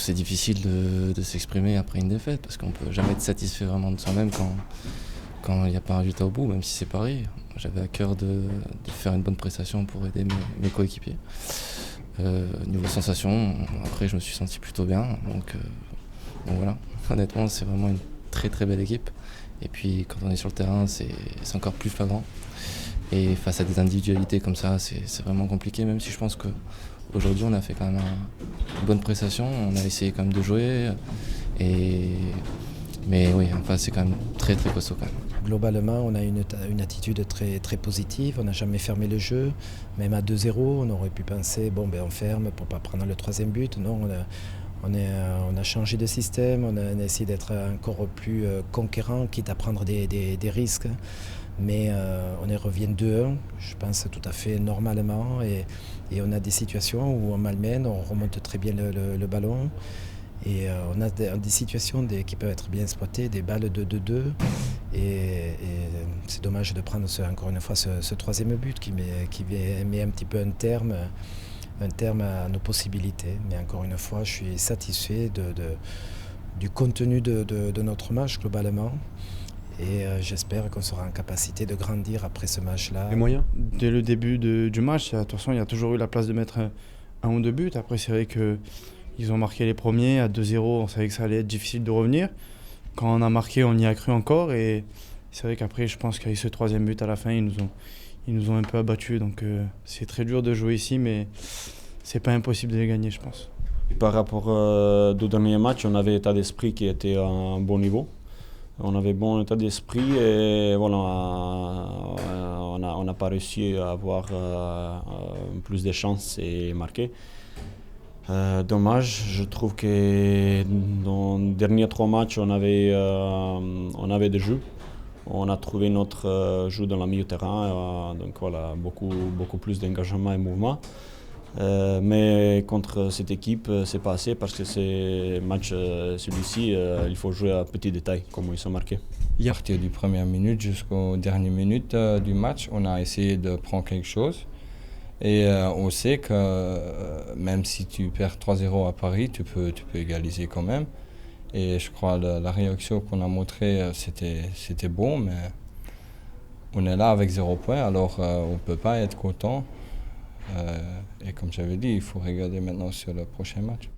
c'est difficile de s'exprimer après une défaite parce qu'on peut jamais être satisfait vraiment de soi-même quand il n'y a pas un résultat au bout, même si c'est pareil. J'avais à cœur de faire une bonne prestation pour aider mes coéquipiers. Niveau sensation, après je me suis senti plutôt bien, donc voilà. Honnêtement, c'est vraiment une très très belle équipe. Et puis quand on est sur le terrain, c'est encore plus flagrant. Et face à des individualités comme ça, c'est vraiment compliqué, même si je pense qu'aujourd'hui on a fait quand même une bonne prestation, on a essayé quand même de jouer. Mais oui, enfin, c'est quand même très très costaud quand même. Globalement, on a une attitude très, très positive, on n'a jamais fermé le jeu, même à 2-0, on aurait pu penser, on ferme pour ne pas prendre le troisième but. Non, on a changé de système, on a essayé d'être encore plus conquérant, quitte à prendre des risques. Mais on y revient 2-1, je pense tout à fait normalement. Et on a des situations où on malmène, on remonte très bien le ballon. Et on a des situations qui peuvent être bien exploitées, des balles de 2-2. Et c'est dommage de prendre encore une fois ce troisième but qui met un petit peu un terme à nos possibilités. Mais encore une fois, je suis satisfait du contenu de notre match globalement. Et j'espère qu'on sera en capacité de grandir après ce match-là. Les moyens. Dès le début du match, de toute façon, il y a toujours eu la place de mettre un ou deux buts. Après, c'est vrai qu'ils ont marqué les premiers à 2-0. On savait que ça allait être difficile de revenir. Quand on a marqué, on y a cru encore. Et c'est vrai qu'après, je pense qu'avec ce troisième but à la fin, ils nous ont un peu abattus. Donc c'est très dur de jouer ici, mais c'est pas impossible de les gagner, je pense. Par rapport au dernier match, on avait état d'esprit qui était à un bon niveau. On avait bon état d'esprit et voilà, on n'a pas réussi à avoir plus de chances et marquer. Dommage, je trouve que dans les derniers 3 matchs, on avait des jeux. On a trouvé notre jeu dans le milieu de terrain, donc voilà, beaucoup plus d'engagement et mouvement. Mais contre cette équipe, c'est pas assez parce que ce match, celui-ci, il faut jouer à petits détails, comme ils sont marqués. À partir du première minute jusqu'aux dernières minutes du match, on a essayé de prendre quelque chose. Et on sait que même si tu perds 3-0 à Paris, tu peux égaliser quand même. Et je crois que la réaction qu'on a montrée, c'était bon, mais on est là avec 0 point, alors on ne peut pas être content. Et comme j'avais dit, il faut regarder maintenant sur le prochain match.